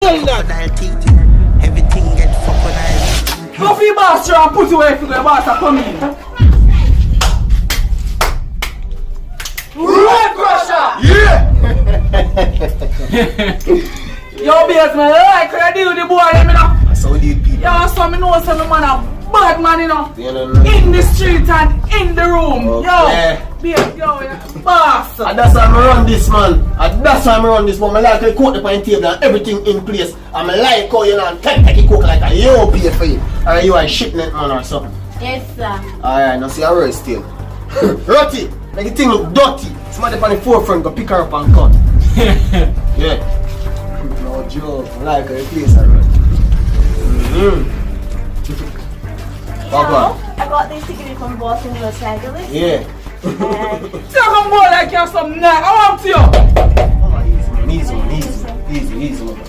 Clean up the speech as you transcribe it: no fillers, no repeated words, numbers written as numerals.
tell that. Everything get fucked when I Go for your boss and put away for the boss to come in. Red crusher! Yeah! Yo, BS man, like what I do with the boy, you know? That's how we do it, people. Yo, so me know some man a bad man, you know? You know. In the street and in the room. Okay. Yo, BS, yo, yeah. Boss. And that's why I run this, man. And that's why I run this, but I like to cook the pint table and everything in place. And I like how you know and take cook like a yo pay for you. Or you are a shipment man or something. Yes, sir. Alright, now see a roast still. Rotty, make the thing look dirty. Somebody on the forefront go pick her up and cut. Yeah. No joke, I like her place I run. I got this ticket from Boston, Los Angeles. Yeah. Tell them boy like you have some neck. I want to you. Easy, man. Easy, man. Easy, man.